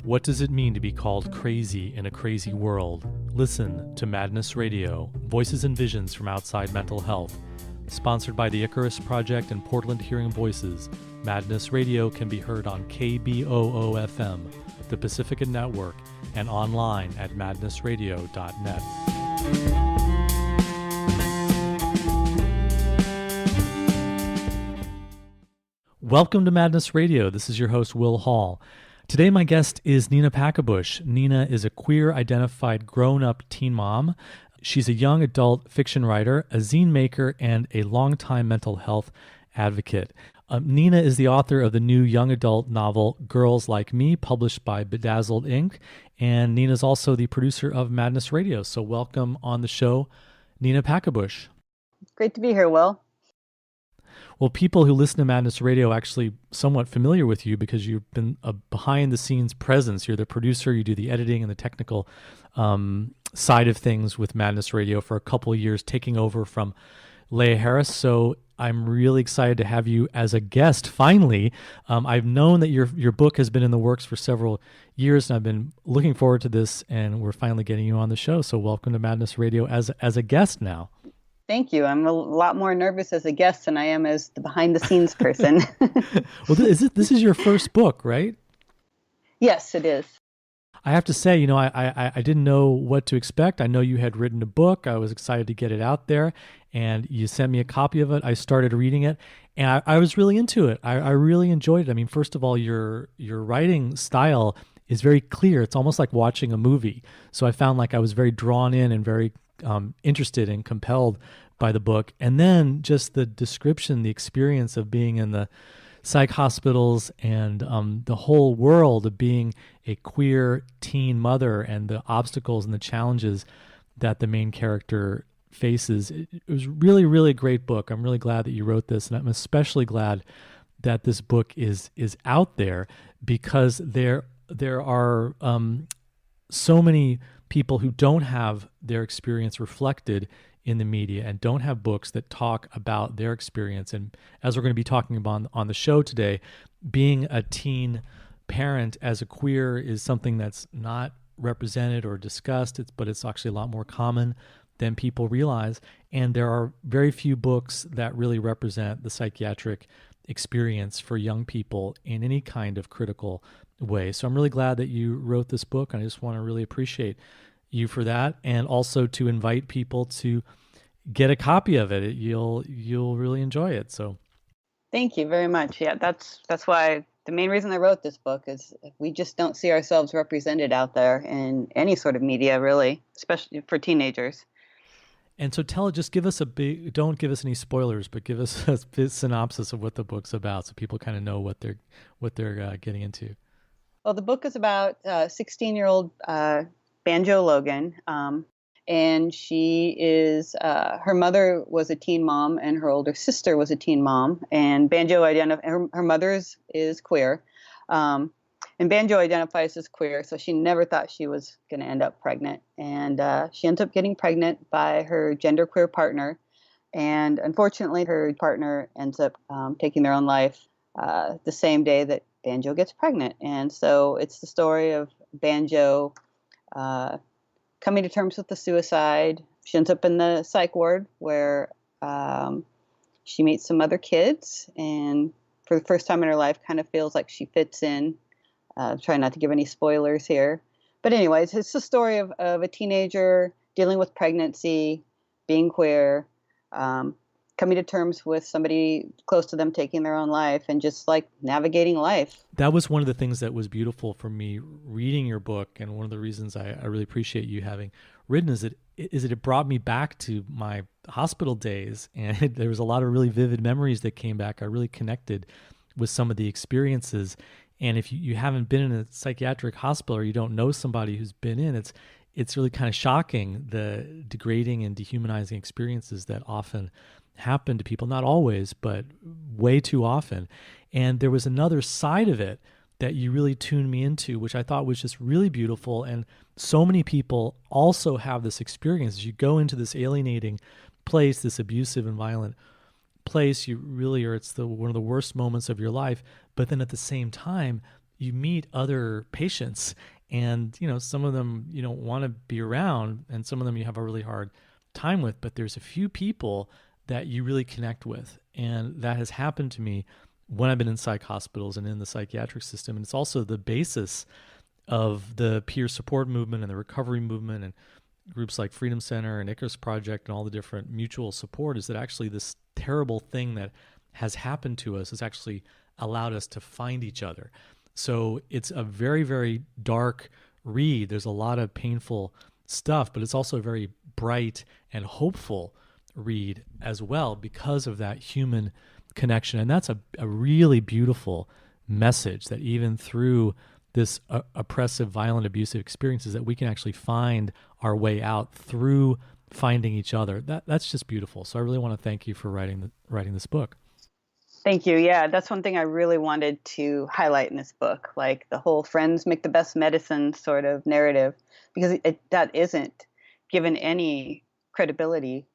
What does it mean to be called crazy in a crazy world? Listen to Madness Radio, Voices and Visions from Outside Mental Health. Sponsored by the Icarus Project and Portland Hearing Voices, Madness Radio can be heard on KBOO-FM, the Pacifica Network, and online at madnessradio.net. Welcome to Madness Radio. This is your host, Will Hall. Today, my guest is Nina Packebush. Nina is a queer-identified grown-up teen mom. She's a young adult fiction writer, a zine maker, and a longtime mental health advocate. Nina is the author of the new young adult novel, Girls Like Me, published by Bedazzled Inc., and Nina's also the producer of Madness Radio. So welcome on the show, Nina Packebush. Great to be here, Will. Well, people who listen to Madness Radio are actually somewhat familiar with you because you've been a behind-the-scenes presence. You're the producer, you do the editing and the technical side of things with Madness Radio for a couple of years, taking over from Leah Harris. So I'm really excited to have you as a guest, finally. I've known that your book has been in the works for several years, and I've been looking forward to this, and we're finally getting you on the show. So welcome to Madness Radio as a guest now. Thank you. I'm a lot more nervous as a guest than I am as the behind-the-scenes person. Well, this is your first book, right? Yes, it is. I have to say, I didn't know what to expect. I know you had written a book. I was excited to get it out there, and you sent me a copy of it. I started reading it, and I was really into it. I really enjoyed it. I mean, first of all, your writing style is very clear. It's almost like watching a movie. So I found like I was very drawn in and very interested and compelled by the book. And then just the description, the experience of being in the psych hospitals and the whole world of being a queer teen mother and the obstacles and the challenges that the main character faces. It was really, really a great book. I'm really glad that you wrote this, and I'm especially glad that this book is out there because there are so many people who don't have their experience reflected in the media and don't have books that talk about their experience. And as we're going to be talking about on the show today, being a teen parent as a queer is something that's not represented or discussed, but it's actually a lot more common than people realize. And there are very few books that really represent the psychiatric experience for young people in any kind of critical way. So I'm really glad that you wrote this book, and I just want to really appreciate you for that, and also to invite people to get a copy of it. You'll really enjoy it. So thank you very much. Yeah, that's why the main reason I wrote this book is we just don't see ourselves represented out there in any sort of media, really, especially for teenagers. And so don't give us any spoilers, but give us a synopsis of what the book's about so people kind of know what they're getting into. Well, the book is about 16-year-old Banjo Logan, and she is, her mother was a teen mom and her older sister was a teen mom, and Banjo her mother is queer, and Banjo identifies as queer, so she never thought she was going to end up pregnant, and she ends up getting pregnant by her genderqueer partner, and unfortunately her partner ends up taking their own life the same day that Banjo gets pregnant. And so it's the story of Banjo coming to terms with the suicide. She ends up in the psych ward where she meets some other kids, and for the first time in her life kind of feels like she fits in. Try not to give any spoilers here. But anyways, it's the story of a teenager dealing with pregnancy, being queer, coming to terms with somebody close to them taking their own life, and just like navigating life. That was one of the things that was beautiful for me reading your book, and one of the reasons I really appreciate you having written is that it brought me back to my hospital days, and there was a lot of really vivid memories that came back. I really connected with some of the experiences, and if you haven't been in a psychiatric hospital or you don't know somebody who's been in, it's really kind of shocking, the degrading and dehumanizing experiences that often happen to people, not always, but way too often. And there was another side of it that you really tuned me into, which I thought was just really beautiful. And so many people also have this experience. As you go into this alienating place, this abusive and violent place, you really are, it's one of the worst moments of your life. But then at the same time, you meet other patients, and some of them you don't want to be around, and some of them you have a really hard time with, but there's a few people that you really connect with. And that has happened to me when I've been in psych hospitals and in the psychiatric system. And it's also the basis of the peer support movement and the recovery movement and groups like Freedom Center and Icarus Project and all the different mutual support, is that actually this terrible thing that has happened to us has actually allowed us to find each other. So it's a very, very dark read. There's a lot of painful stuff, but it's also a very bright and hopeful read as well because of that human connection. And that's a really beautiful message, that even through this oppressive, violent, abusive experiences, that we can actually find our way out through finding each other. That's just beautiful. So I really want to thank you for writing this book. Thank you. Yeah, that's one thing I really wanted to highlight in this book, like the whole friends make the best medicine sort of narrative, because that isn't given any credibility,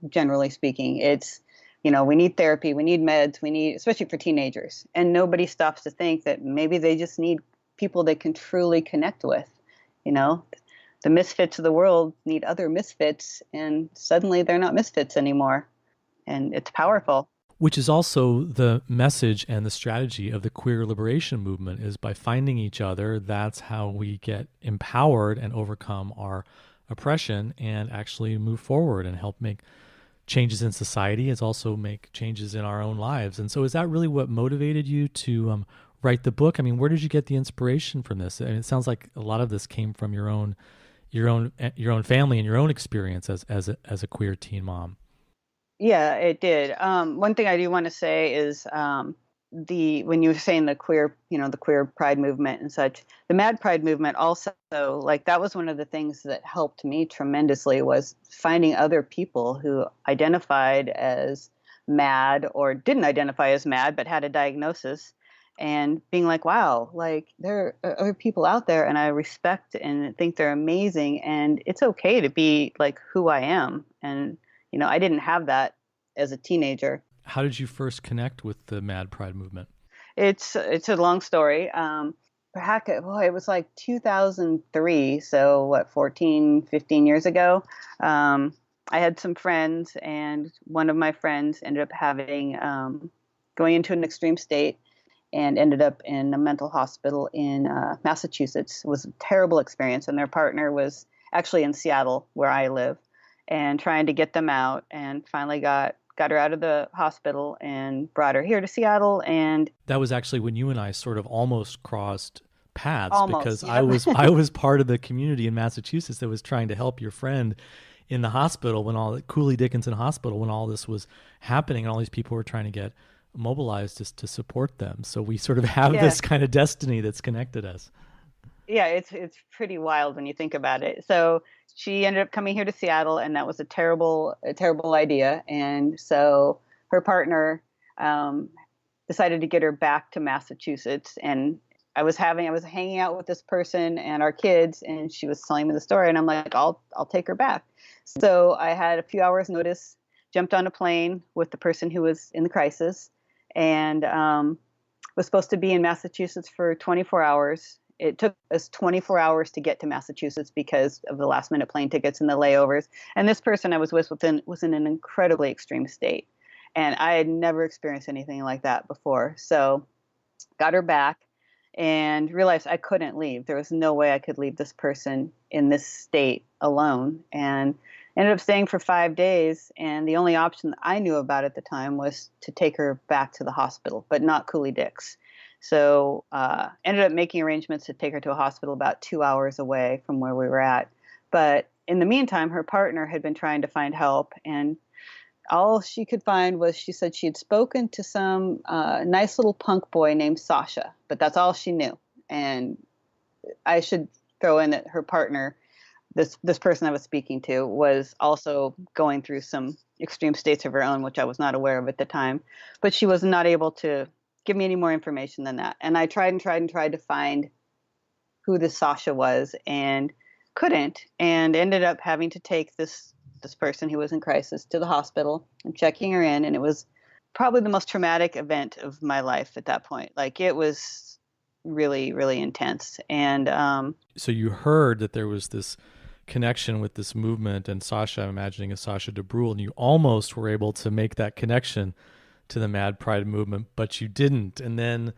generally speaking. It's, we need therapy, we need meds, especially for teenagers. And nobody stops to think that maybe they just need people they can truly connect with. The misfits of the world need other misfits, and suddenly they're not misfits anymore. And it's powerful. Which is also the message and the strategy of the queer liberation movement, is by finding each other, that's how we get empowered and overcome our oppression and actually move forward and help make changes in society, as also make changes in our own lives. And so is that really what motivated you to write the book? I mean, where did you get the inspiration from this? I mean, it sounds like a lot of this came from your own family and your own experience as a queer teen mom. Yeah, it did. One thing I do want to say is when you were saying the queer, the queer pride movement and such, the Mad Pride movement also, like, that was one of the things that helped me tremendously, was finding other people who identified as mad or didn't identify as mad but had a diagnosis, and being like, wow, like, there are other people out there and I respect and think they're amazing, and it's okay to be like who I am. And I didn't have that as a teenager. How did you first connect with the Mad Pride movement? It's a long story. It was like 2003, so what, 14, 15 years ago. I had some friends, and one of my friends ended up going into an extreme state and ended up in a mental hospital in Massachusetts. It was a terrible experience, and their partner was actually in Seattle, where I live, and trying to get them out, and finally got her out of the hospital and brought her here to Seattle. And that was actually when you and I sort of almost crossed paths, because yep. I was part of the community in Massachusetts that was trying to help your friend in the hospital, when all the Cooley Dickinson Hospital, when all this was happening and all these people were trying to get mobilized just to support them. So we sort of have this kind of destiny that's connected us. Yeah, it's pretty wild when you think about it. So she ended up coming here to Seattle, and that was a terrible idea. And so her partner decided to get her back to Massachusetts. And I was hanging out with this person and our kids, and she was telling me the story, and I'm like, I'll take her back. So I had a few hours notice, jumped on a plane with the person who was in the crisis, and was supposed to be in Massachusetts for 24 hours. It took us 24 hours to get to Massachusetts because of the last minute plane tickets and the layovers. And this person I was with was in an incredibly extreme state. And I had never experienced anything like that before. So got her back and realized I couldn't leave. There was no way I could leave this person in this state alone. And ended up staying for 5 days. And the only option that I knew about at the time was to take her back to the hospital, but not Cooley Dix. So ended up making arrangements to take her to a hospital about 2 hours away from where we were at. But in the meantime, her partner had been trying to find help, and all she could find was, she said she had spoken to some nice little punk boy named Sasha, but that's all she knew. And I should throw in that her partner, this person I was speaking to, was also going through some extreme states of her own, which I was not aware of at the time. But she was not able to give me any more information than that. And I tried to find who this Sasha was, and couldn't, and ended up having to take this person who was in crisis to the hospital and checking her in. And it was probably the most traumatic event of my life at that point. Like, it was really, really intense. And So you heard that there was this connection with this movement, and Sasha, I'm imagining, is Sasha de Brule, and you almost were able to make that connection to the Mad Pride movement, but you didn't. And then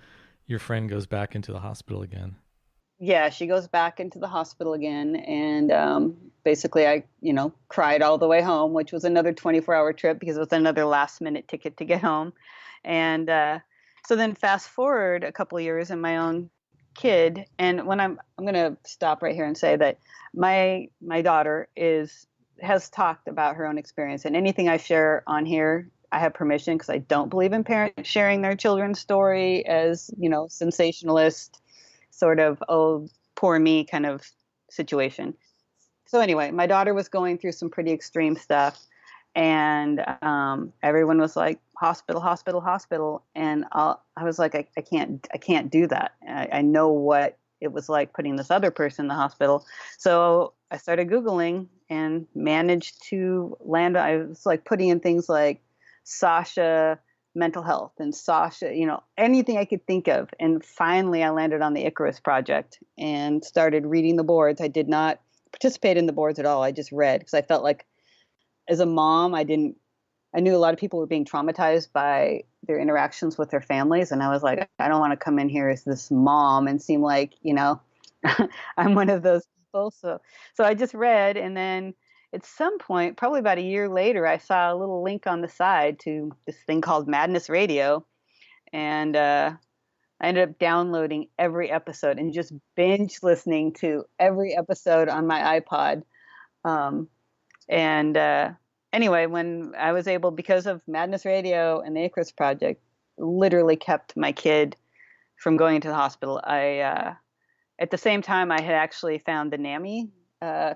your friend goes back into the hospital again. yeah, she goes back into the hospital again, and basically, I, cried all the way home, which was another 24-hour trip because it was another last minute ticket to get home. And so then fast forward a couple of years, and my own kid, and when I'm gonna stop right here and say that my daughter has talked about her own experience, and anything I share on here, I have permission because I don't believe in parents sharing their children's story as, sensationalist sort of, oh, poor me kind of situation. So anyway, my daughter was going through some pretty extreme stuff, and everyone was like, hospital, hospital, hospital, and I was like, I can't do that. I know what it was like putting this other person in the hospital. So I started Googling and managed to land. I was like putting in things like Sasha mental health and Sasha, anything I could think of. And finally I landed on the Icarus Project and started reading the boards. I did not participate in the boards at all. I just read because I felt like as a mom, I knew a lot of people were being traumatized by their interactions with their families. And I was like, I don't want to come in here as this mom and seem like, I'm one of those people. So I just read. And then at some point, probably about a year later, I saw a little link on the side to this thing called Madness Radio. And I ended up downloading every episode and just binge listening to every episode on my iPod. And anyway, when I was able, because of Madness Radio and the Icarus Project, literally kept my kid from going to the hospital. At the same time, I had actually found the NAMI,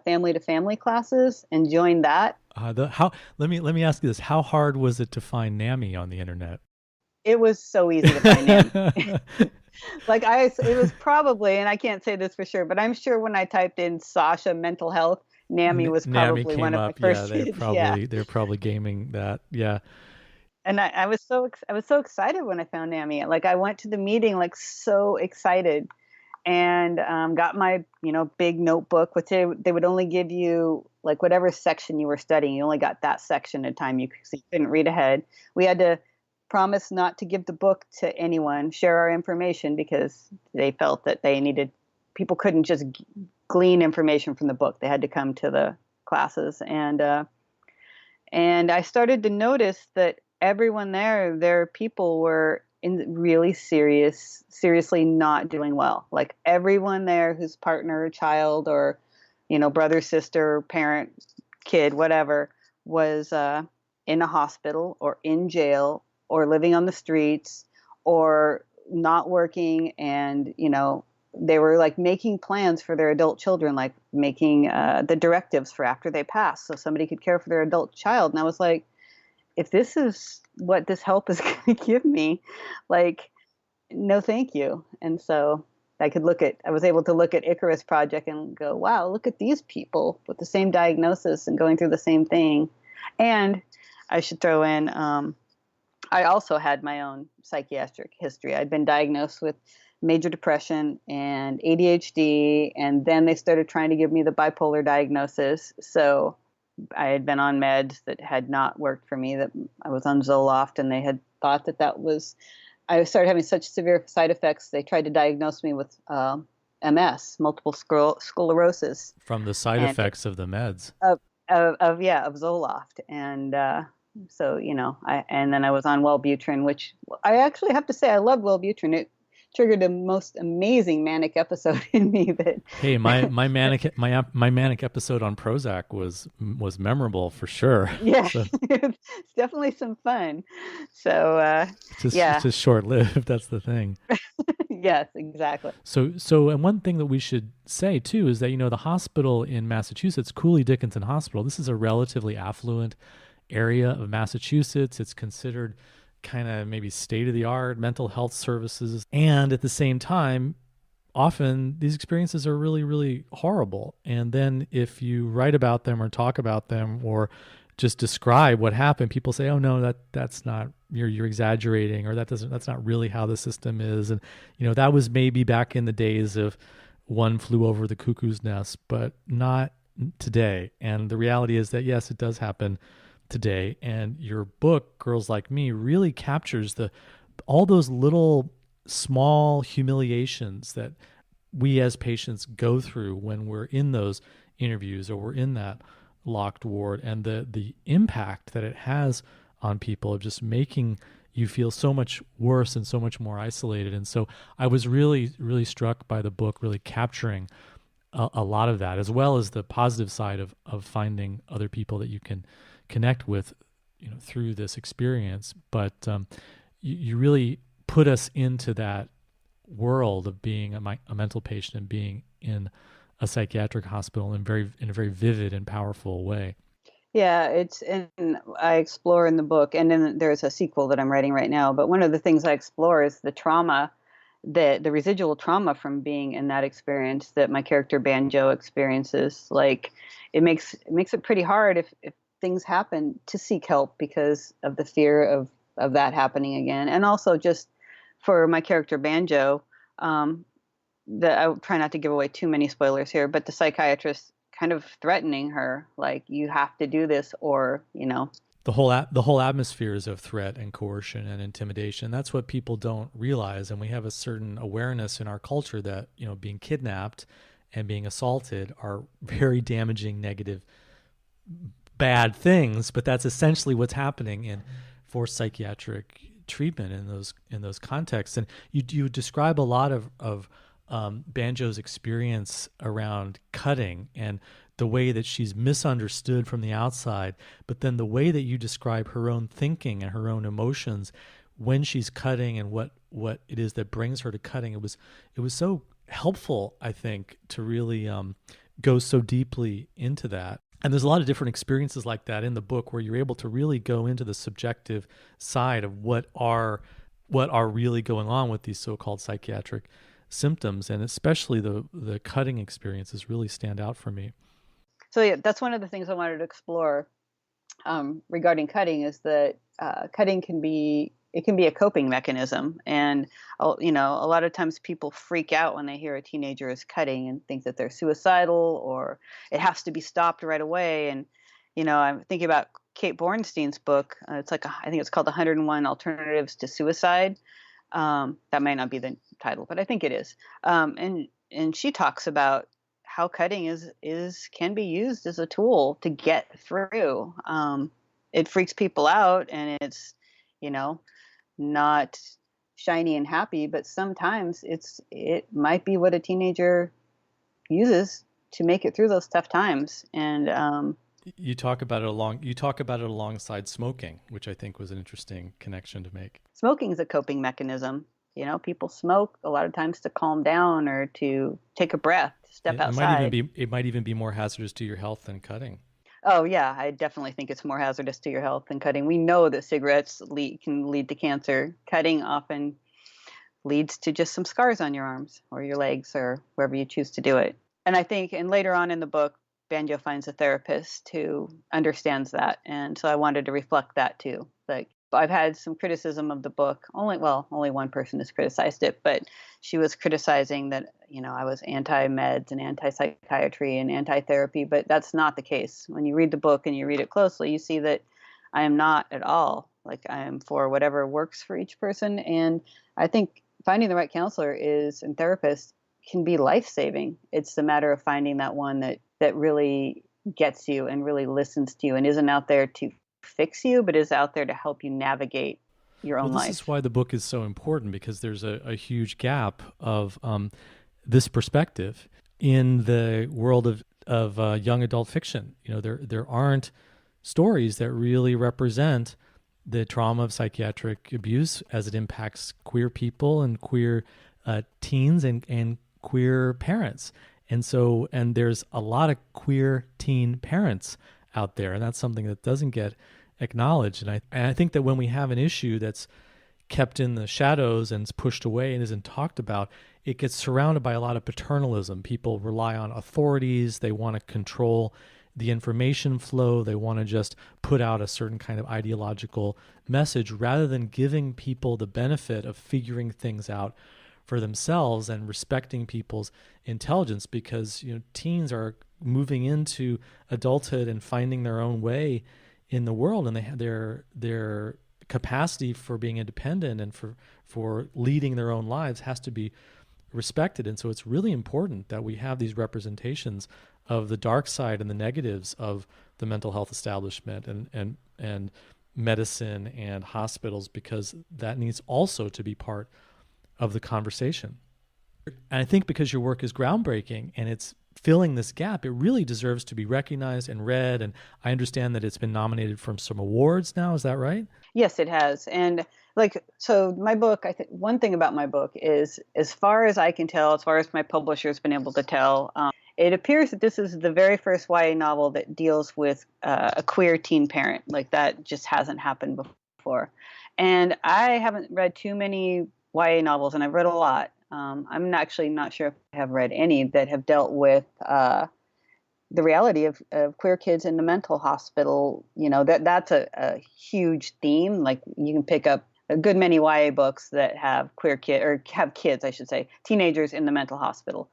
family to family classes, and joined that. Let me ask you this: how hard was it to find NAMI on the internet? It was so easy to find NAMI. It was probably, and I can't say this for sure, but I'm sure when I typed in Sasha mental health, NAMI was NAMI probably came one of my up. Yeah, first hits. Yeah. they're probably gaming that. Yeah. And I was so excited when I found NAMI. Like I went to the meeting like so excited, and got my big notebook, which they would only give you like whatever section you were studying. You only got that section at a time. So you couldn't read ahead. We had to promise not to give the book to anyone, share our information, because they felt that people couldn't just glean information from the book. They had to come to the classes. And I started to notice that everyone their people were in really seriously not doing well. Like everyone there whose partner, child, or, brother, sister, parent, kid, whatever, was in a hospital or in jail or living on the streets or not working. And, they were like making plans for their adult children, like making the directives for after they pass so somebody could care for their adult child. And I was like, if this is what this help is going to give me, like, no, thank you. And so I was able to look at Icarus Project and go, wow, look at these people with the same diagnosis and going through the same thing. And I should throw in, I also had my own psychiatric history. I'd been diagnosed with major depression and ADHD, and then they started trying to give me the bipolar diagnosis. So I had been on meds that had not worked for me, that I was on Zoloft, and they had thought I started having such severe side effects. They tried to diagnose me with MS, multiple sclerosis. From the side effects of the meds. Of Zoloft. And so, and then I was on Wellbutrin, which I actually have to say, I love Wellbutrin. It triggered the most amazing manic episode in me that hey my manic episode on Prozac was memorable for sure. Yeah. So, it's definitely some fun. So it's just short-lived. That's the thing. Yes, exactly. So and one thing that we should say too is that the hospital in Massachusetts, Cooley Dickinson Hospital, this is a relatively affluent area of Massachusetts. It's considered kind of maybe state-of-the-art mental health services. And at the same time, often these experiences are really, really horrible. And then if you write about them or talk about them or just describe what happened, people say, "Oh no, that's not, you're exaggerating, or that's not really how the system is." And that was maybe back in the days of One Flew Over the Cuckoo's Nest, but not today. And the reality is that yes, it does happen today. And your book, Girls Like Me, really captures the all those little small humiliations that we as patients go through when we're in those interviews or we're in that locked ward, and the impact that it has on people of just making you feel so much worse and so much more isolated. And so I was really, really struck by the book, really capturing a lot of that, as well as the positive side of finding other people that you can connect with, through this experience. But you really put us into that world of being a mental patient and being in a psychiatric hospital in a very vivid and powerful way. Yeah, and I explore in the book, and then there's a sequel that I'm writing right now. But one of the things I explore is the trauma, the residual trauma from being in that experience that my character Banjo experiences. Like, it makes it pretty hard if things happen to seek help because of the fear of that happening again, and also just for my character Banjo. That I try not to give away too many spoilers here, but the psychiatrist kind of threatening her, like, you have to do this, or The whole atmosphere is of threat and coercion and intimidation. That's what people don't realize, and we have a certain awareness in our culture that being kidnapped and being assaulted are very damaging, negative, bad things. But that's essentially what's happening in forced psychiatric treatment in those contexts. And you describe a lot of Banjo's experience around cutting and the way that she's misunderstood from the outside, but then the way that you describe her own thinking and her own emotions when she's cutting and what it is that brings her to cutting. It was so helpful, I think, to really go so deeply into that. And there's a lot of different experiences like that in the book where you're able to really go into the subjective side of what are really going on with these so-called psychiatric symptoms, and especially the cutting experiences really stand out for me. So yeah, that's one of the things I wanted to explore regarding cutting, is that cutting can be a coping mechanism. And a lot of times people freak out when they hear a teenager is cutting and think that they're suicidal, or it has to be stopped right away. And I'm thinking about Kate Bornstein's book. I think it's called 101 Alternatives to Suicide. That might not be the title, but I think it is. And she talks about how cutting can be used as a tool to get through. It freaks people out, and it's not shiny and happy, but sometimes it might be what a teenager uses to make it through those tough times. And you talk about it alongside smoking, which I think was an interesting connection to make. smoking is a coping mechanism. People smoke a lot of times to calm down or to take a breath, to step outside. It might even be more hazardous to your health than cutting. Oh yeah, I definitely think it's more hazardous to your health than cutting. We know that cigarettes can lead to cancer. Cutting often leads to just some scars on your arms or your legs or wherever you choose to do it. And I think, and later on in the book, Banjo finds a therapist who understands that. And so I wanted to reflect that too. Like, I've had some criticism of the book. Only one person has criticized it, but she was criticizing that, I was anti-meds and anti-psychiatry and anti-therapy, but that's not the case. When you read the book and you read it closely, you see that I am not at all. Like, I am for whatever works for each person. And I think finding the right counselor and therapist can be life-saving. It's a matter of finding that one that really gets you and really listens to you and isn't out there to fix you, but is out there to help you navigate your own life. This is why the book is so important, because there's a huge gap of this perspective in the world of young adult fiction. There aren't stories that really represent the trauma of psychiatric abuse as it impacts queer people and queer teens and queer parents. And there's a lot of queer teen parents out there, and that's something that doesn't get acknowledged. And I think that when we have an issue that's kept in the shadows and is pushed away and isn't talked about, it gets surrounded by a lot of paternalism. People rely on authorities, they want to control the information flow. They want to just put out a certain kind of ideological message rather than giving people the benefit of figuring things out for themselves and respecting people's intelligence, because teens are moving into adulthood and finding their own way in the world, and they have their capacity for being independent and for leading their own lives has to be respected. And so it's really important that we have these representations of the dark side and the negatives of the mental health establishment and medicine and hospitals, because that needs also to be part of the conversation. And I think because your work is groundbreaking and it's filling this gap, it really deserves to be recognized and read. And I understand that it's been nominated for some awards now. Is that right? Yes, it has. And so my book, I think one thing about my book is, as far as I can tell, as far as my publisher's been able to tell, it appears that this is the very first YA novel that deals with a queer teen parent. Like, that just hasn't happened before. And I haven't read too many YA novels, and I've read a lot. I'm actually not sure if I have read any that have dealt with the reality of queer kids in the mental hospital. That's a huge theme. Like, you can pick up a good many YA books that have have kids, I should say, teenagers in the mental hospital.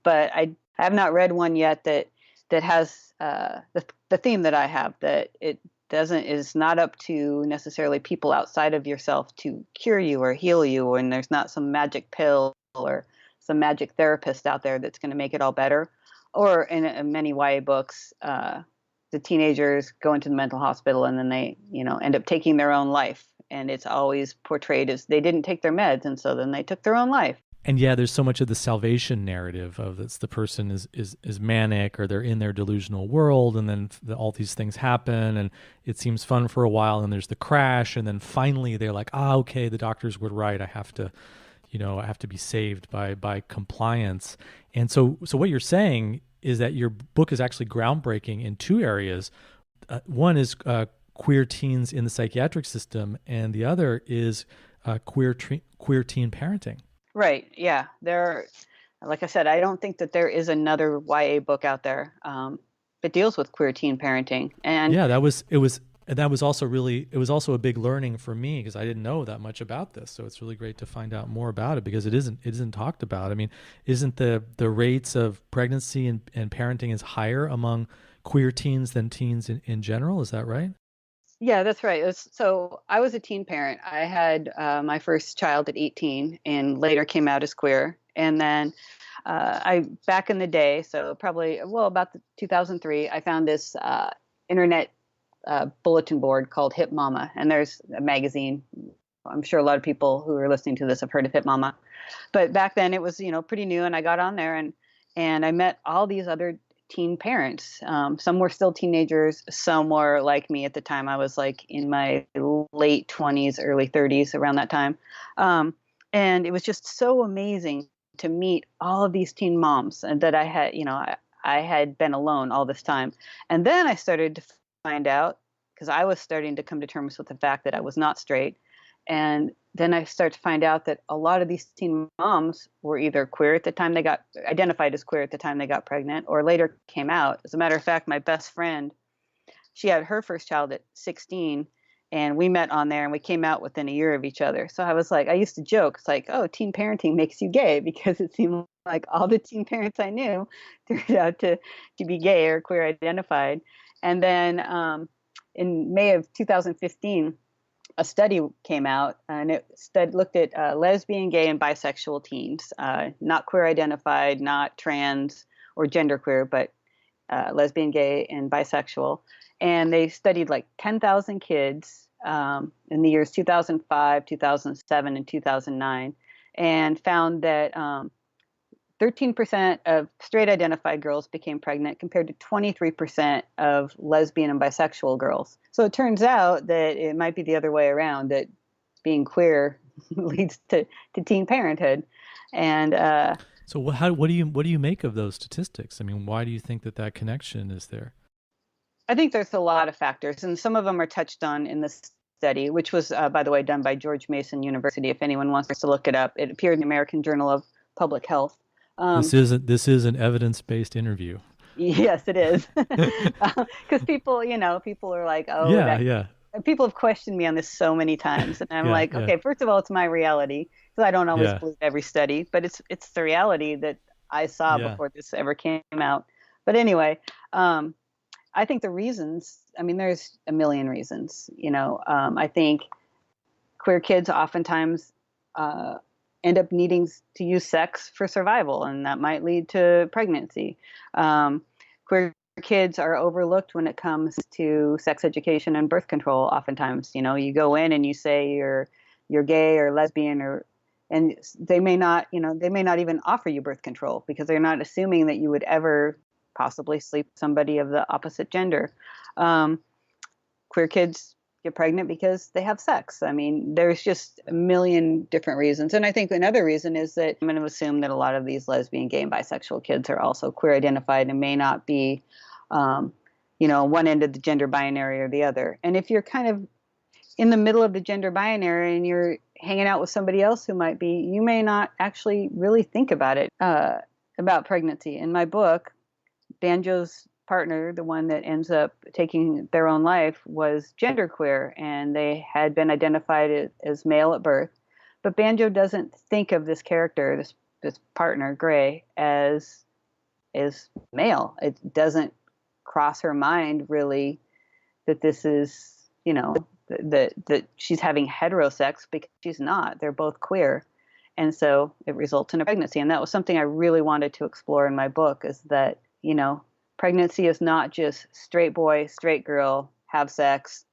But I have not read one yet that has the theme that I have, that it is not up to necessarily people outside of yourself to cure you or heal you, and there's not some magic pill or some magic therapist out there that's going to make it all better. Or in many YA books, the teenagers go into the mental hospital and then they, end up taking their own life, and it's always portrayed as they didn't take their meds, and so then they took their own life. And yeah, there's so much of the salvation narrative of it's the person is manic, or they're in their delusional world, and then all these things happen and it seems fun for a while, and there's the crash, and then finally they're like, okay, the doctors were right. I have to be saved by compliance. And so what you're saying is that your book is actually groundbreaking in two areas. One is queer teens in the psychiatric system, and the other is queer teen parenting. Right. Yeah. Like I said, I don't think that there is another YA book out there that deals with queer teen parenting. And yeah, it was also a big learning for me, because I didn't know that much about this. So it's really great to find out more about it, because it isn't talked about. I mean, isn't the rates of pregnancy and parenting is higher among queer teens than teens in general? Is that right? Yeah, that's right. So I was a teen parent. I had my first child at 18 and later came out as queer. And then back in the day, so probably, about 2003, I found this internet bulletin board called Hip Mama. And there's a magazine. I'm sure a lot of people who are listening to this have heard of Hip Mama. But back then it was, pretty new. And I got on there and I met all these other teen parents. Some were still teenagers. Some were like me at the time. I was like in my late 20s, early 30s around that time. And it was just so amazing to meet all of these teen moms, and that I had, I had been alone all this time. And then I started to find out, because I was starting to come to terms with the fact that I was not straight. And then I start to find out that a lot of these teen moms were either queer at the time they got identified as queer at the time they got pregnant, or later came out. As a matter of fact, my best friend, she had her first child at 16, and we met on there, and we came out within a year of each other. So I was like, I used to joke, it's like, oh, teen parenting makes you gay, because it seemed like all the teen parents I knew turned out to be gay or queer identified. And then in May of 2015, a study came out, and it looked at lesbian, gay, and bisexual teens, not queer identified, not trans or genderqueer, but lesbian, gay, and bisexual. And they studied like 10,000 kids in the years 2005, 2007, and 2009, and found that 13% of straight identified girls became pregnant, compared to 23% of lesbian and bisexual girls. So it turns out that it might be the other way around, that being queer leads to teen parenthood. And so what do you make of those statistics? I mean, why do you think that connection is there? I think there's a lot of factors, and some of them are touched on in this study, which was, by the way, done by George Mason University. If anyone wants to look it up, it appeared in the American Journal of Public Health. This is an evidence-based interview. Yes, it is. Because people, people are like, oh, Yeah, that yeah, people have questioned me on this so many times, and I'm yeah, like, yeah, okay, first of all, it's my reality because I don't always yeah, believe every study, but it's the reality that I saw yeah, before this ever came out. But anyway, um, I think the reasons. I mean, there's a million reasons. I think queer kids oftentimes uh, end up needing to use sex for survival, and that might lead to pregnancy. Queer kids are overlooked when it comes to sex education and birth control. Oftentimes, you go in and you say you're gay or lesbian and they may not even offer you birth control because they're not assuming that you would ever possibly sleep with somebody of the opposite gender. Um, Queer kids get pregnant because they have sex. I mean, there's just a million different reasons. And I think another reason is that I'm going to assume that a lot of these lesbian, gay, and bisexual kids are also queer identified and may not be, um, one end of the gender binary or the other. And if you're kind of in the middle of the gender binary and you're hanging out with somebody else who might be, you may not actually really think about it, about pregnancy. In my book, Banjo's partner, the one that ends up taking their own life, was genderqueer and they had been identified as male at birth. But Banjo doesn't think of this character, this partner, Gray, as male. It doesn't cross her mind really that this is, that she's having heterosex because she's not. They're both queer. And so it results in a pregnancy. And that was something I really wanted to explore in my book is that, pregnancy is not just straight boy, straight girl, have sex,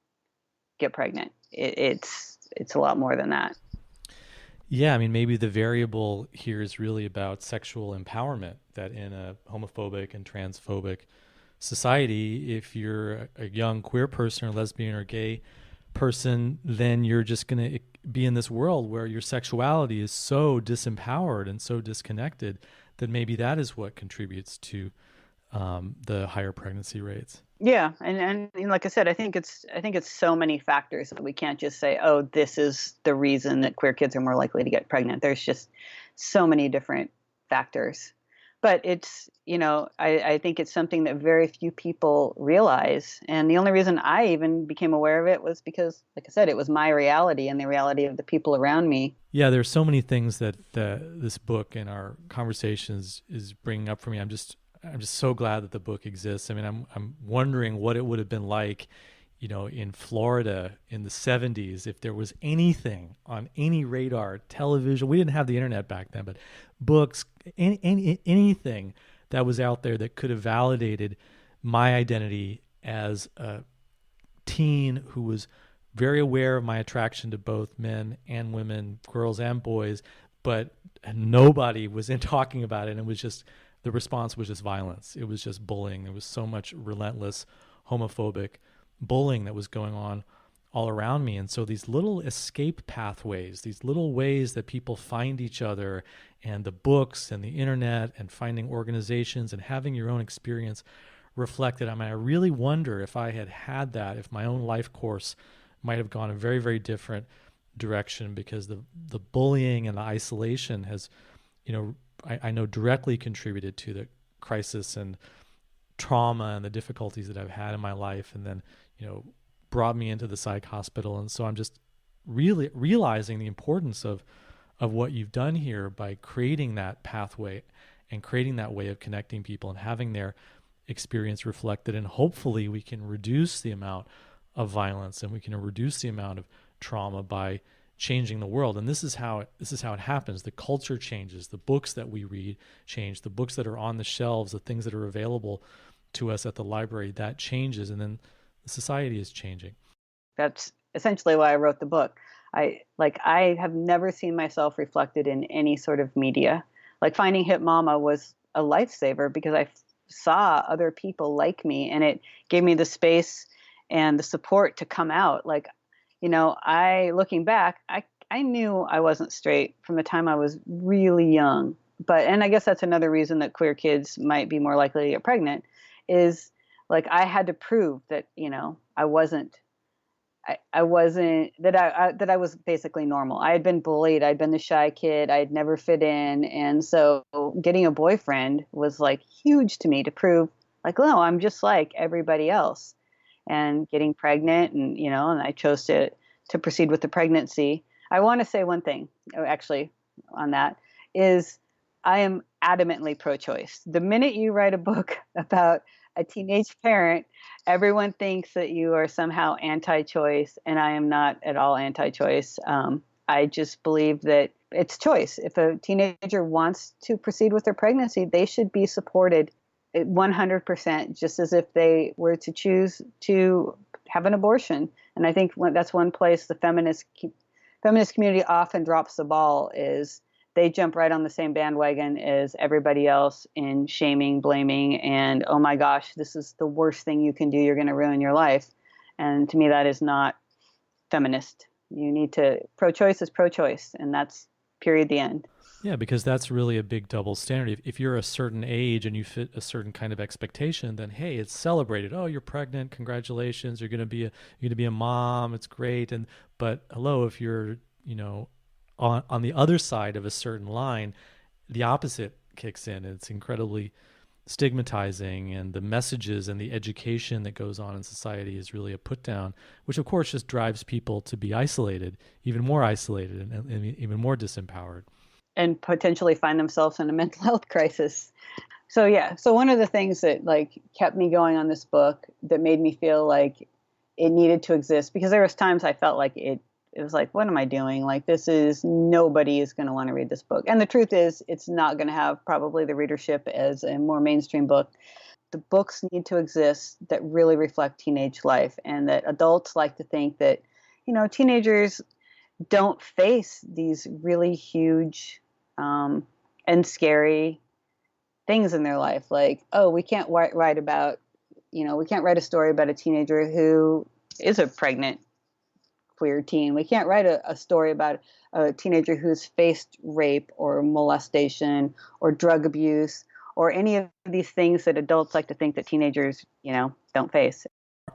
get pregnant. It's a lot more than that. yeah. I mean, maybe the variable here is really about sexual empowerment. That in a homophobic and transphobic society, if you're a young queer person or lesbian or gay person, then you're just going to be in this world where your sexuality is so disempowered and so disconnected that maybe that is what contributes to the higher pregnancy rates. Yeah, and like I said, I think it's so many factors that we can't just say, oh, this is the reason that queer kids are more likely to get pregnant. There's just so many different factors. But I think it's something that very few people realize. And the only reason I even became aware of it was because, like I said, it was my reality and the reality of the people around me. Yeah, there's so many things that this book and our conversations is bringing up for me. I'm just so glad that the book exists. I mean, I'm wondering what it would have been like, in Florida in the 70s if there was anything on any radar, television. We didn't have the internet back then, but books, anything that was out there that could have validated my identity as a teen who was very aware of my attraction to both men and women, girls and boys, but nobody was in talking about it. And it was just, the response was just violence. It was just bullying. There was so much relentless homophobic bullying that was going on all around me. And so these little escape pathways, these little ways that people find each other, and the books and the internet and finding organizations and having your own experience reflected. I mean, I really wonder if I had had that, if my own life course might have gone a very, very different direction, because the bullying and the isolation has, I know directly contributed to the crisis and trauma and the difficulties that I've had in my life, and then, brought me into the psych hospital. And so I'm just really realizing the importance of what you've done here by creating that pathway and creating that way of connecting people and having their experience reflected. And hopefully we can reduce the amount of violence and we can reduce the amount of trauma by changing the world. And this is how it happens. The culture changes, the books that we read change, the books that are on the shelves, the things that are available to us at the library, that changes, and then the society is changing. That's essentially why I wrote the book. I have never seen myself reflected in any sort of media. Like Finding Hip Mama was a lifesaver because I saw other people like me, and it gave me the space and the support to come out. Like, I looking back, I knew I wasn't straight from the time I was really young. And I guess that's another reason that queer kids might be more likely to get pregnant is like I had to prove that, I wasn't that I was basically normal. I had been bullied. I'd been the shy kid. I'd never fit in. And so getting a boyfriend was like huge to me to prove like, no, I'm just like everybody else. And getting pregnant, and and I chose to proceed with the pregnancy. I want to say one thing, actually, on that is I am adamantly pro-choice. The minute you write a book about a teenage parent, everyone thinks that you are somehow anti-choice, and I am not at all anti-choice. I just believe that it's choice. If a teenager wants to proceed with their pregnancy, they should be supported 100%, just as if they were to choose to have an abortion. And I think that's one place the feminist community often drops the ball, is they jump right on the same bandwagon as everybody else in shaming, blaming, and oh my gosh, this is the worst thing you can do. You're going to ruin your life. And to me, that is not feminist. You need to, pro-choice is pro-choice, and that's period, the end. Yeah, because that's really a big double standard. If you're a certain age and you fit a certain kind of expectation, then hey, it's celebrated. Oh, you're pregnant, congratulations. You're gonna be a mom. It's great. And but hello, if you're on the other side of a certain line, the opposite kicks in. It's incredibly stigmatizing, and the messages and the education that goes on in society is really a put down, which of course just drives people to be isolated, and even more disempowered. And potentially find themselves in a mental health crisis. So yeah, so one of the things that like kept me going on this book, that made me feel like it needed to exist, because there was times I felt like it was like, what am I doing? Like, this is, nobody is going to want to read this book. And the truth is, it's not going to have probably the readership as a more mainstream book. The books need to exist that really reflect teenage life, and that adults like to think that, teenagers don't face these really huge and scary things in their life. Like, oh, we can't write about, we can't write a story about a teenager who is a pregnant queer teen. We can't write a story about a teenager who's faced rape or molestation or drug abuse or any of these things that adults like to think that teenagers, don't face.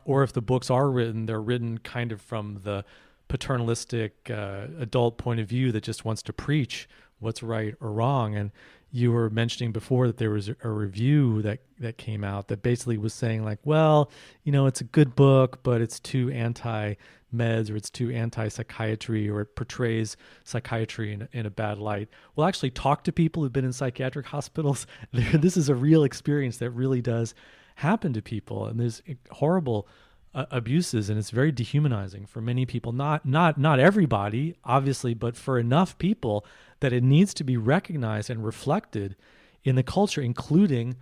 Or if the books are written, they're written kind of from the paternalistic adult point of view that just wants to preach what's right or wrong. And you were mentioning before that there was a review that came out that basically was saying like, well, it's a good book, but it's too anti-meds, or it's too anti-psychiatry, or it portrays psychiatry in a bad light. Well, actually talk to people who've been in psychiatric hospitals. This is a real experience that really does happen to people, and there's horrible abuses, and it's very dehumanizing for many people. Not everybody, obviously, but for enough people that it needs to be recognized and reflected in the culture, including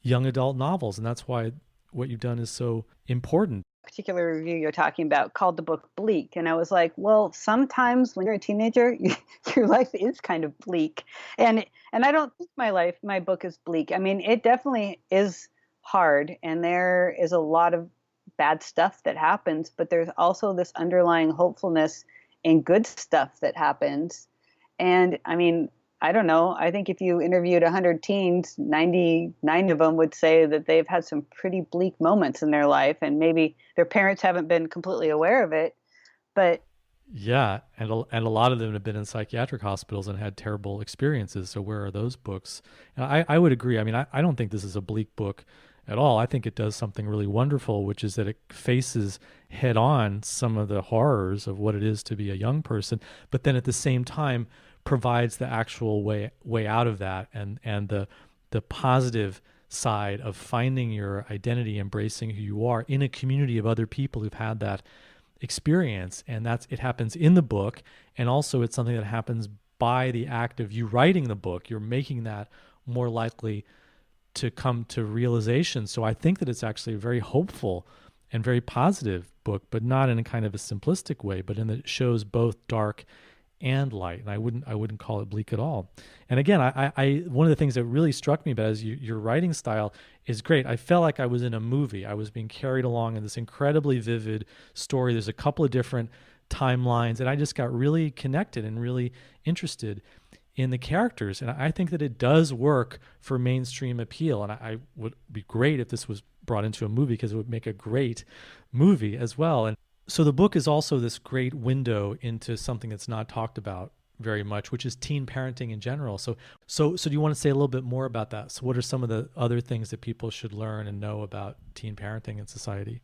young adult novels. And that's why what you've done is so important. Particular review you're talking about called the book bleak, and I was like, well, sometimes when you're a teenager, your life is kind of bleak, and I don't think my book is bleak. I mean, it definitely is hard, and there is a lot of bad stuff that happens, but there's also this underlying hopefulness in good stuff that happens. And I mean, I don't know. I think if you interviewed 100 teens, 99 of them would say that they've had some pretty bleak moments in their life, and maybe their parents haven't been completely aware of it. But Yeah, and a lot of them have been in psychiatric hospitals and had terrible experiences. So where are those books? And I would agree. I mean, I don't think this is a bleak book at all. I think it does something really wonderful, which is that it faces head on some of the horrors of what it is to be a young person, but then at the same time provides the actual way out of that, and the positive side of finding your identity, embracing who you are in a community of other people who've had that experience. And it happens in the book, and also it's something that happens by the act of you writing the book. You're making that more likely to come to realization. So I think that it's actually a very hopeful and very positive book, but not in a kind of a simplistic way, but in that it shows both dark and light. And I wouldn't call it bleak at all. And again, I one of the things that really struck me about is your writing style is great. I felt like I was in a movie. I was being carried along in this incredibly vivid story. There's a couple of different timelines, and I just got really connected and really interested in the characters. And I think that it does work for mainstream appeal. And I would be great if this was brought into a movie, because it would make a great movie as well. And so the book is also this great window into something that's not talked about very much, which is teen parenting in general. So do you want to say a little bit more about that? So what are some of the other things that people should learn and know about teen parenting in society?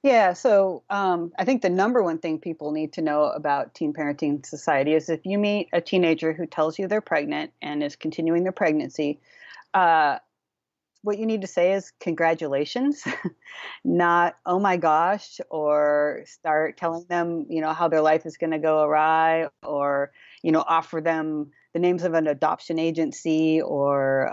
Yeah, so I think the number one thing people need to know about teen parenting society is if you meet a teenager who tells you they're pregnant and is continuing their pregnancy, uh, what you need to say is congratulations, not oh my gosh, or start telling them, how their life is going to go awry, or, offer them the names of an adoption agency, or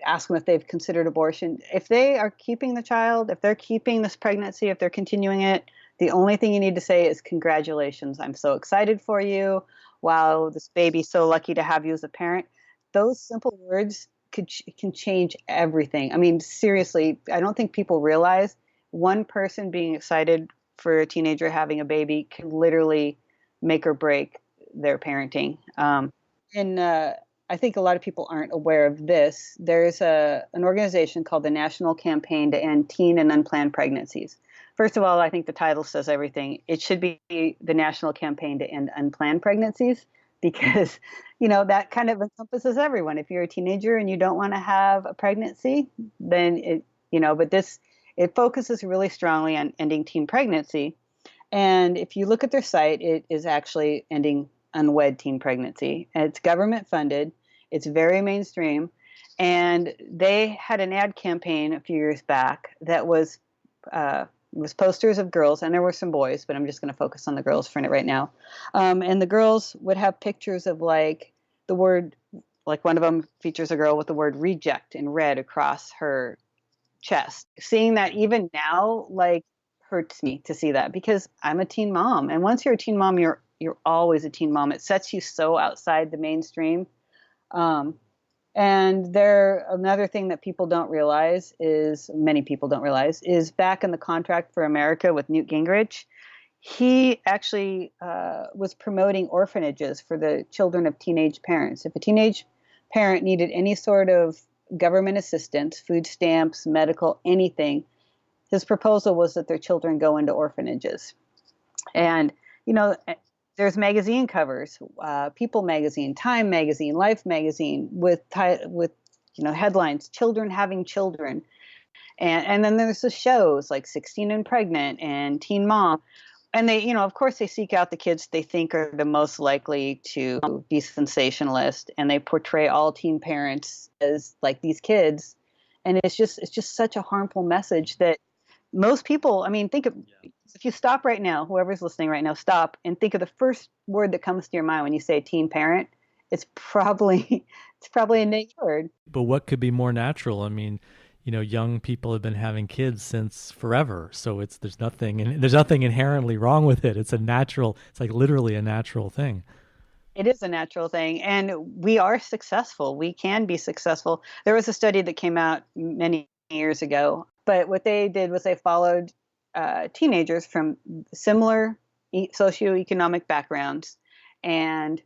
ask them if they've considered abortion. If they are keeping the child, if they're keeping this pregnancy, if they're continuing it, the only thing you need to say is congratulations. I'm so excited for you. Wow, this baby's so lucky to have you as a parent. Those simple words can change everything. I mean, seriously, I don't think people realize one person being excited for a teenager having a baby can literally make or break their parenting. And I think a lot of people aren't aware of this. There's an organization called the National Campaign to End Teen and Unplanned Pregnancies. First of all, I think the title says everything. It should be the National Campaign to End Unplanned Pregnancies because, that kind of encompasses everyone. If you're a teenager and you don't want to have a pregnancy, then it focuses really strongly on ending teen pregnancy. And if you look at their site, it is actually ending unwed teen pregnancy. And it's government funded. It's very mainstream. And they had an ad campaign a few years back that was posters of girls, and there were some boys, but I'm just going to focus on the girls for it right now. And the girls would have pictures of the word, like one of them features a girl with the word reject in red across her chest. Seeing that even now, hurts me to see that because I'm a teen mom. And once you're a teen mom, you're always a teen mom. It sets you so outside the mainstream. And another thing that many people don't realize, is back in the Contract for America with Newt Gingrich, he actually was promoting orphanages for the children of teenage parents. If a teenage parent needed any sort of government assistance, food stamps, medical, anything, his proposal was that their children go into orphanages. And, there's magazine covers, People magazine, Time magazine, Life magazine, with headlines, children having children. And then there's the shows like 16 and Pregnant and Teen Mom. And they, of course they seek out the kids they think are the most likely to be sensationalist, and they portray all teen parents as like these kids. And it's just such a harmful message that most people, I mean, if you stop right now, whoever's listening right now, stop and think of the first word that comes to your mind when you say teen parent. It's probably a negative word. But what could be more natural? I mean, young people have been having kids since forever. So there's nothing inherently wrong with it. It's like literally a natural thing. It is a natural thing. And we are successful. We can be successful. There was a study that came out many years ago, but what they did was they followed teenagers from similar socioeconomic backgrounds, and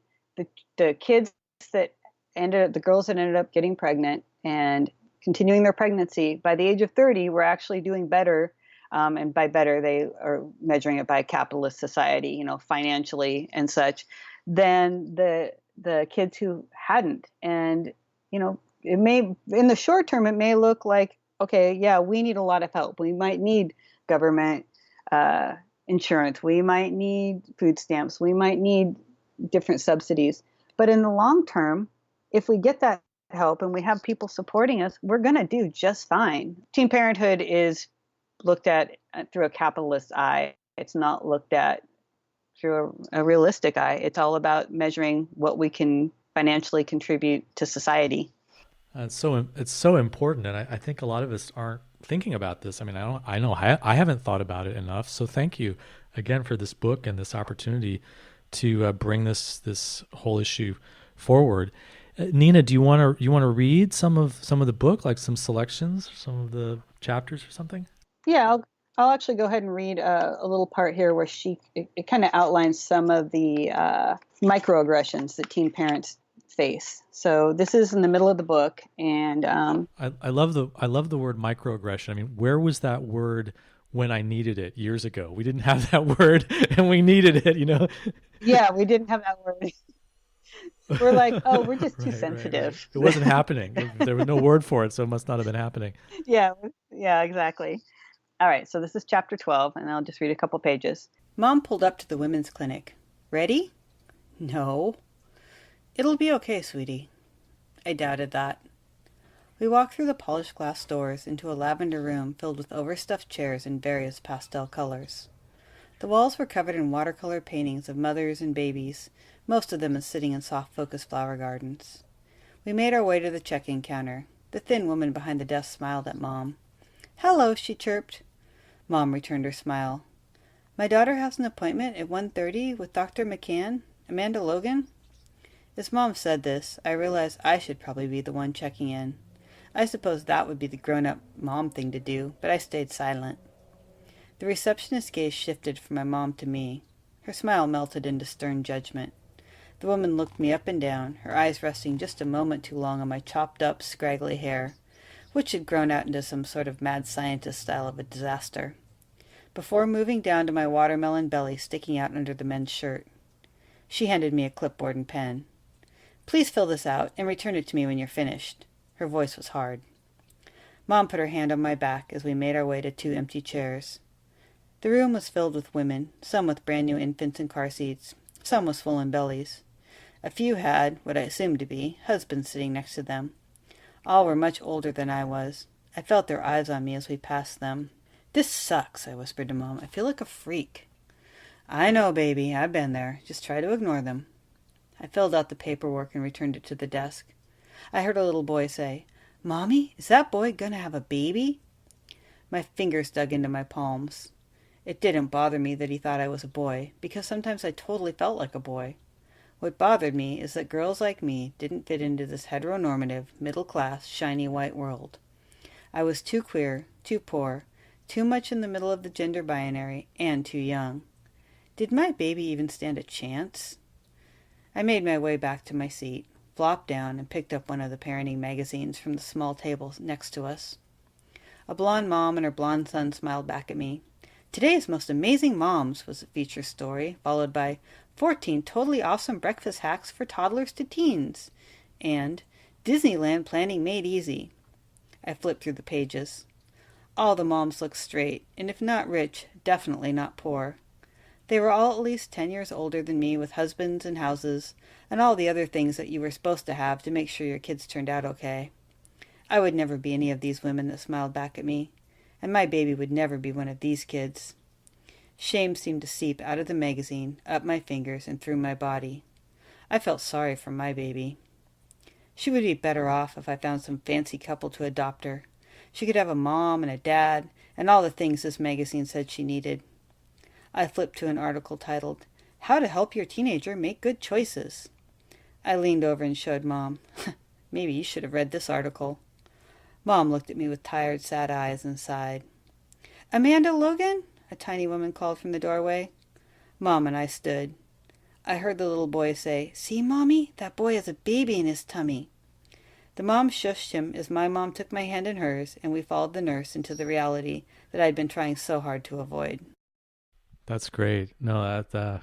the kids the girls that ended up getting pregnant and continuing their pregnancy by the age of 30 were actually doing better. And by better, they are measuring it by capitalist society, financially and such, than the kids who hadn't. And, it may, in the short term, it may look like, okay, yeah, we need a lot of help. We might need government insurance. We might need food stamps. We might need different subsidies. But in the long term, if we get that help and we have people supporting us, we're going to do just fine. Teen parenthood is looked at through a capitalist eye. It's not looked at through a realistic eye. It's all about measuring what we can financially contribute to society. It's so important, and I think a lot of us aren't thinking about this. I mean, I haven't thought about it enough. So thank you again for this book and this opportunity to bring this whole issue forward. Nina, do you want to read some of the book, like some selections, some of the chapters or something? Yeah, I'll actually go ahead and read a little part here where it kind of outlines some of the microaggressions that teen parents face. So this is in the middle of the book, and I love the word microaggression. I mean, where was that word when I needed it years ago. We didn't have that word and we needed it, you know? Yeah, we didn't have that word. We're like, oh, we're just too Right. sensitive. It wasn't happening. There was no word for it, so it must not have been happening. Yeah, yeah, exactly. All right, so this is chapter 12, and I'll just read a couple pages. Mom pulled up to the women's clinic. Ready? No. It'll be okay, sweetie. I doubted that. We walked through the polished glass doors into a lavender room filled with overstuffed chairs in various pastel colors. The walls were covered in watercolor paintings of mothers and babies, most of them sitting in soft focus flower gardens. We made our way to the check-in counter. The thin woman behind the desk smiled at Mom. "Hello," she chirped. Mom returned her smile. "My daughter has an appointment at 1:30 with Dr. McCann, Amanda Logan?" As Mom said this, I realized I should probably be the one checking in. I suppose that would be the grown-up mom thing to do, but I stayed silent. The receptionist's gaze shifted from my mom to me. Her smile melted into stern judgment. The woman looked me up and down, her eyes resting just a moment too long on my chopped-up, scraggly hair, which had grown out into some sort of mad scientist style of a disaster, before moving down to my watermelon belly sticking out under the men's shirt. She handed me a clipboard and pen. "Please fill this out and return it to me when you're finished." Her voice was hard. Mom put her hand on my back as we made our way to 2 empty chairs. The room was filled with women, some with brand new infants in car seats, some with swollen bellies. A few had, what I assumed to be, husbands sitting next to them. All were much older than I was. I felt their eyes on me as we passed them. "This sucks," I whispered to Mom. "I feel like a freak." "I know, baby. I've been there. Just try to ignore them." I filled out the paperwork and returned it to the desk. I heard a little boy say, "Mommy, is that boy gonna have a baby?" My fingers dug into my palms. It didn't bother me that he thought I was a boy, because sometimes I totally felt like a boy. What bothered me is that girls like me didn't fit into this heteronormative, middle-class, shiny white world. I was too queer, too poor, too much in the middle of the gender binary, and too young. Did my baby even stand a chance? I made my way back to my seat, flopped down, and picked up one of the parenting magazines from the small table next to us. A blonde mom and her blonde son smiled back at me. "Today's Most Amazing Moms" was the feature story, followed by 14 totally awesome breakfast hacks for toddlers to teens, and Disneyland planning made easy. I flipped through the pages. All the moms looked straight, and if not rich, definitely not poor. They were all at least 10 years older than me, with husbands and houses, and all the other things that you were supposed to have to make sure your kids turned out okay. I would never be any of these women that smiled back at me, and my baby would never be one of these kids. Shame seemed to seep out of the magazine, up my fingers, and through my body. I felt sorry for my baby. She would be better off if I found some fancy couple to adopt her. She could have a mom and a dad, and all the things this magazine said she needed. I flipped to an article titled, "How to Help Your Teenager Make Good Choices." I leaned over and showed Mom. "Maybe you should have read this article." Mom looked at me with tired, sad eyes and sighed. "Amanda Logan?" a tiny woman called from the doorway. Mom and I stood. I heard the little boy say, "See, Mommy? That boy has a baby in his tummy." The mom shushed him as my mom took my hand in hers, and we followed the nurse into the reality that I'd been trying so hard to avoid. That's great. No, that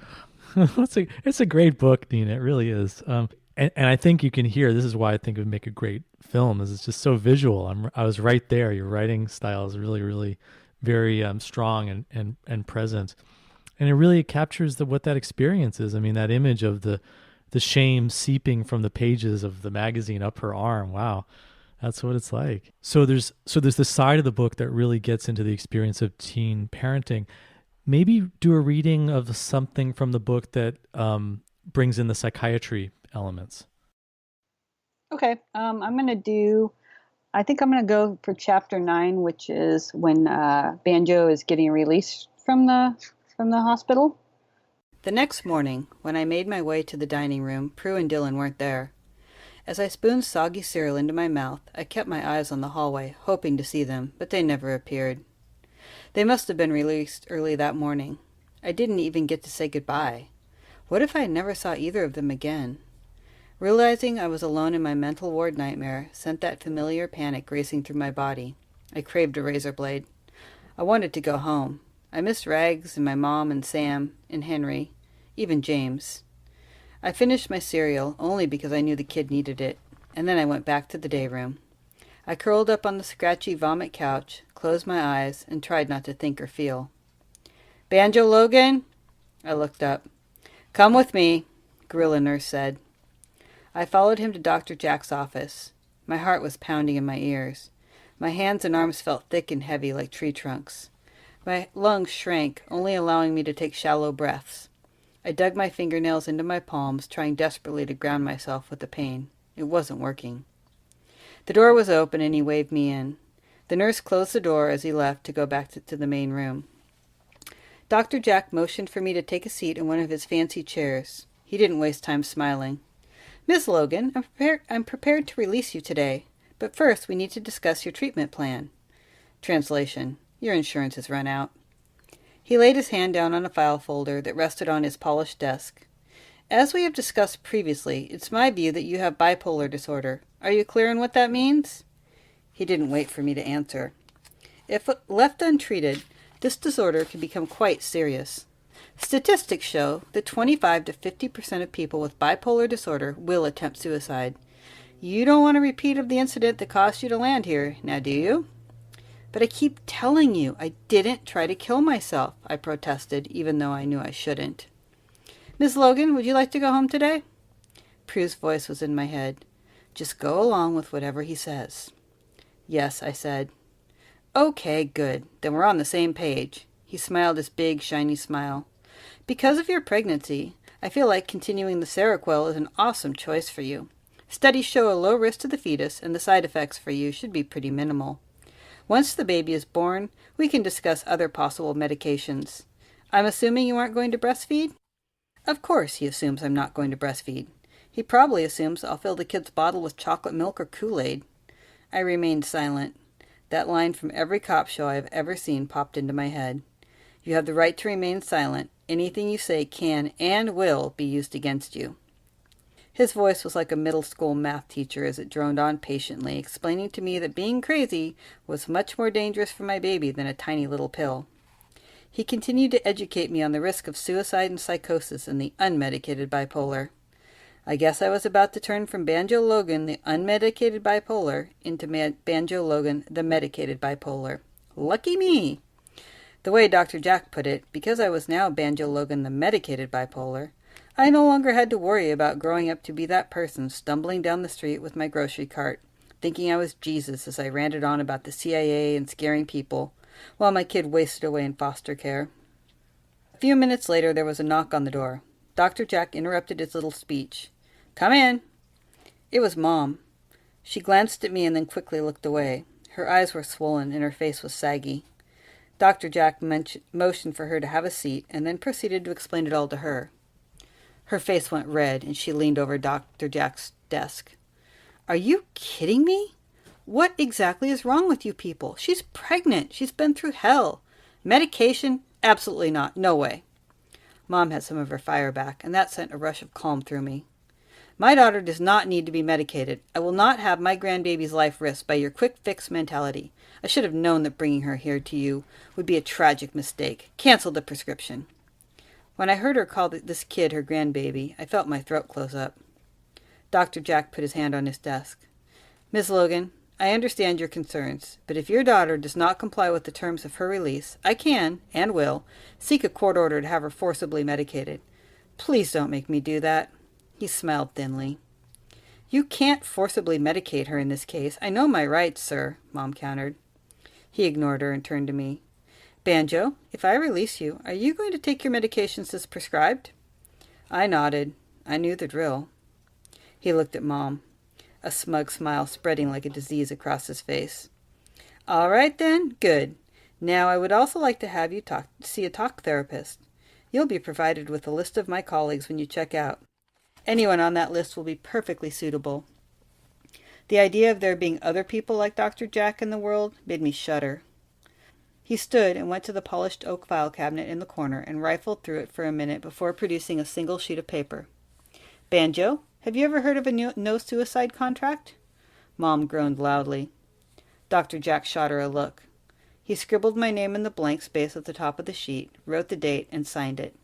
it's a great book, Nina. It really is. And I think you can hear, this is why I think it would make a great film, is it's just so visual. I was right there. Your writing style is really, really very strong and present. And it really captures what that experience is. I mean, that image of the shame seeping from the pages of the magazine up her arm. Wow. That's what it's like. So there's this side of the book that really gets into the experience of teen parenting. Maybe do a reading of something from the book that brings in the psychiatry elements. Okay, I think I'm going to go for chapter 9, which is when Banjo is getting released from the hospital. The next morning, when I made my way to the dining room, Prue and Dylan weren't there. As I spooned soggy cereal into my mouth, I kept my eyes on the hallway, hoping to see them, but they never appeared. They must have been released early that morning. I didn't even get to say goodbye. What if I never saw either of them again? Realizing I was alone in my mental ward nightmare sent that familiar panic racing through my body. I craved a razor blade. I wanted to go home. I missed Rags and my mom and Sam and Henry, even James. I finished my cereal only because I knew the kid needed it, and then I went back to the day room. I curled up on the scratchy vomit couch, closed my eyes, and tried not to think or feel. "Banjo Logan?" I looked up. "Come with me," Gorilla Nurse said. I followed him to Dr. Jack's office. My heart was pounding in my ears. My hands and arms felt thick and heavy like tree trunks. My lungs shrank, only allowing me to take shallow breaths. I dug my fingernails into my palms, trying desperately to ground myself with the pain. It wasn't working. The door was open and he waved me in. The nurse closed the door as he left to go back to the main room. Dr. Jack motioned for me to take a seat in one of his fancy chairs. He didn't waste time smiling. "Miss Logan, I'm prepared to release you today, but first we need to discuss your treatment plan." Translation: Your insurance has run out. He laid his hand down on a file folder that rested on his polished desk. "As we have discussed previously, it's my view that you have bipolar disorder. Are you clear on what that means?" He didn't wait for me to answer. If left untreated, this disorder can become quite serious. Statistics show that 25 to 50% of people with bipolar disorder will attempt suicide. You don't want a repeat of the incident that caused you to land here, now do you? "But I keep telling you, I didn't try to kill myself," I protested, even though I knew I shouldn't. "Miss Logan, would you like to go home today?" Prue's voice was in my head. "Just go along with whatever he says." "Yes," I said. "Okay, good. Then we're on the same page." He smiled his big, shiny smile. "Because of your pregnancy, I feel like continuing the Seroquel is an awesome choice for you. Studies show a low risk to the fetus, and the side effects for you should be pretty minimal. Once the baby is born, we can discuss other possible medications. I'm assuming you aren't going to breastfeed?" Of course he assumes I'm not going to breastfeed. He probably assumes I'll fill the kid's bottle with chocolate milk or Kool-Aid. I remained silent. That line from every cop show I've ever seen popped into my head. You have the right to remain silent. Anything you say can and will be used against you. His voice was like a middle school math teacher as it droned on patiently, explaining to me that being crazy was much more dangerous for my baby than a tiny little pill. He continued to educate me on the risk of suicide and psychosis in the unmedicated bipolar. I guess I was about to turn from Banjo Logan, the unmedicated bipolar, into Banjo Logan, the medicated bipolar. Lucky me! The way Dr. Jack put it, because I was now Banjo Logan, the medicated bipolar, I no longer had to worry about growing up to be that person stumbling down the street with my grocery cart, thinking I was Jesus as I ranted on about the CIA and scaring people, while my kid wasted away in foster care. A few minutes later there was a knock on the door. Dr. Jack interrupted his little speech. "Come in." It was Mom. She glanced at me and then quickly looked away. Her eyes were swollen and her face was saggy. Dr. Jack motioned for her to have a seat and then proceeded to explain it all to her. Her face went red and she leaned over Dr. Jack's desk. "Are you kidding me? What exactly is wrong with you people? She's pregnant. She's been through hell. Medication? Absolutely not. No way." Mom had some of her fire back, and that sent a rush of calm through me. "My daughter does not need to be medicated. I will not have my grandbaby's life risked by your quick fix mentality. I should have known that bringing her here to you would be a tragic mistake. Cancel the prescription." When I heard her call this kid her grandbaby, I felt my throat close up. Dr. Jack put his hand on his desk. "Miss Logan, I understand your concerns, but if your daughter does not comply with the terms of her release, I can, and will, seek a court order to have her forcibly medicated. Please don't make me do that." He smiled thinly. "You can't forcibly medicate her in this case. I know my rights, sir," Mom countered. He ignored her and turned to me. "Banjo, if I release you, are you going to take your medications as prescribed?" I nodded. I knew the drill. He looked at Mom, a smug smile spreading like a disease across his face. "All right then, good. Now I would also like to have you see a talk therapist. You'll be provided with a list of my colleagues when you check out. Anyone on that list will be perfectly suitable." The idea of there being other people like Dr. Jack in the world made me shudder. He stood and went to the polished oak file cabinet in the corner and rifled through it for a minute before producing a single sheet of paper. "Banjo, have you ever heard of a no-suicide contract?" Mom groaned loudly. Dr. Jack shot her a look. He scribbled my name in the blank space at the top of the sheet, wrote the date, and signed it.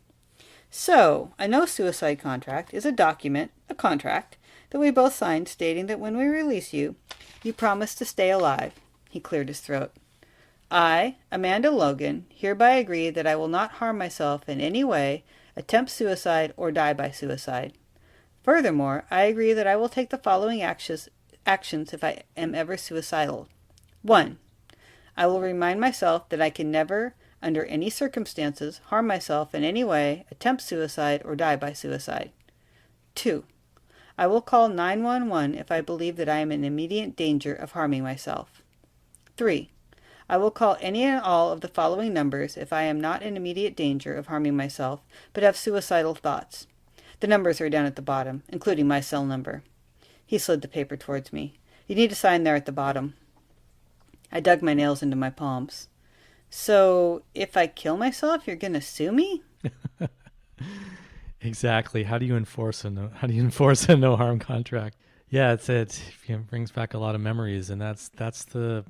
So, a no-suicide contract is a document, a contract, that we both signed stating that when we release you, you promise to stay alive. He cleared his throat. I, Amanda Logan, hereby agree that I will not harm myself in any way, attempt suicide, or die by suicide. Furthermore, I agree that I will take the following actions if I am ever suicidal. 1. I will remind myself that I can never, under any circumstances, harm myself in any way, attempt suicide, or die by suicide. 2. I will call 911 if I believe that I am in immediate danger of harming myself. 3. I will call any and all of the following numbers if I am not in immediate danger of harming myself, but have suicidal thoughts. The numbers are down at the bottom, including my cell number. He slid the paper towards me. You need to sign there at the bottom. I dug my nails into my palms. So, if I kill myself, you're going to sue me? Exactly. How do you enforce a no harm contract? Yeah, it brings back a lot of memories, and that's the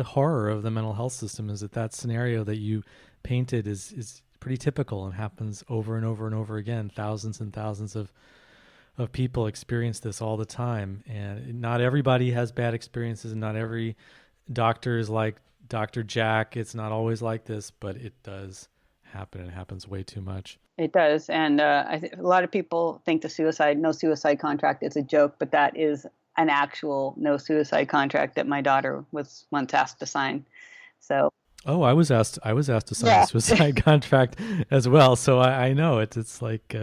horror of the mental health system, is that scenario that you painted is pretty typical and happens over and over and over again. Thousands and thousands of people experience this all the time, and not everybody has bad experiences, and not every doctor is like Dr. Jack. It's not always like this, but it does happen, and it happens way too much. It does, and a lot of people think the no suicide contract is a joke, but that is an actual no suicide contract that my daughter was once asked to sign. So. Oh, I was asked to sign a suicide contract as well. So I know it's like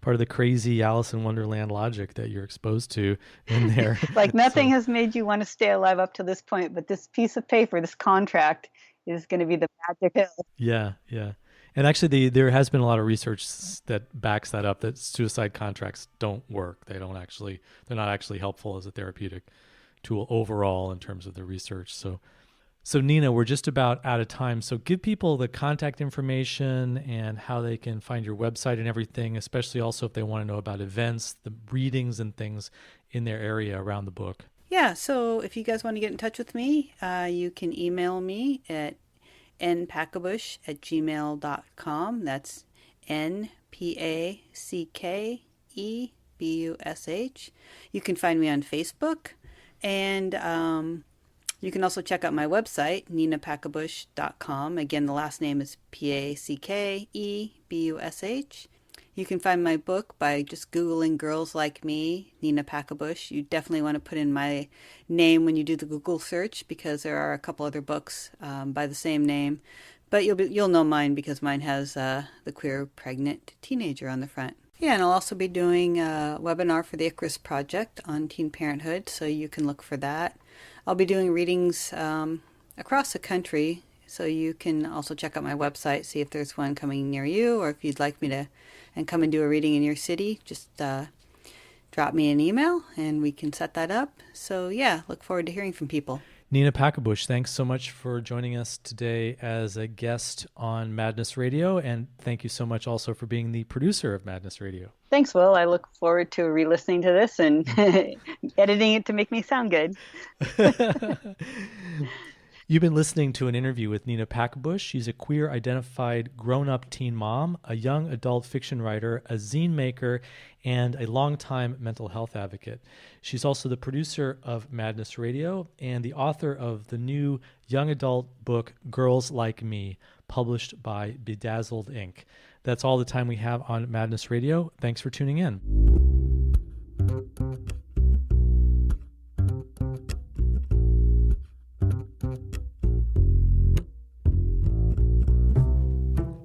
part of the crazy Alice in Wonderland logic that you're exposed to in there. Like nothing has made you want to stay alive up to this point, but this piece of paper, this contract, is going to be the magic pill. Yeah. And actually, there has been a lot of research that backs that up, that suicide contracts don't work. They're not actually helpful as a therapeutic tool overall in terms of the research. So Nina, we're just about out of time. So give people the contact information and how they can find your website and everything, especially also if they want to know about events, the readings and things in their area around the book. Yeah, so if you guys want to get in touch with me, you can email me at npackebush@gmail.com. That's NPACKEBUSH. You can find me on Facebook, and you can also check out my website, ninapackebush.com. Again, the last name is PACKEBUSH. You can find my book by just Googling Girls Like Me, Nina Packebush. You definitely want to put in my name when you do the Google search, because there are a couple other books by the same name. But you'll know mine because mine has the queer pregnant teenager on the front. Yeah, and I'll also be doing a webinar for the Icarus Project on teen parenthood, so you can look for that. I'll be doing readings across the country, so you can also check out my website, see if there's one coming near you, or if you'd like me to come and do a reading in your city, just drop me an email and we can set that up. So yeah, look forward to hearing from people. Nina Packebush, thanks so much for joining us today as a guest on Madness Radio, and thank you so much also for being the producer of Madness Radio. Thanks, Will. I look forward to re-listening to this and editing it to make me sound good. You've been listening to an interview with Nina Packebush. She's a queer-identified grown-up teen mom, a young adult fiction writer, a zine maker, and a longtime mental health advocate. She's also the producer of Madness Radio and the author of the new young adult book, Girls Like Me, published by Bedazzled Inc. That's all the time we have on Madness Radio. Thanks for tuning in.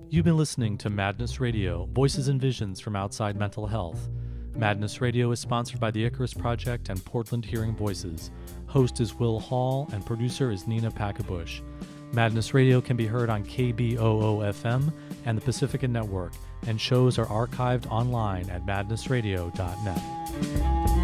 You've been listening to Madness Radio, Voices and Visions from Outside Mental Health. Madness Radio is sponsored by the Icarus Project and Portland Hearing Voices. Host is Will Hall and producer is Nina Packebush. Madness Radio can be heard on KBOO-FM and the Pacifica Network, and shows are archived online at madnessradio.net.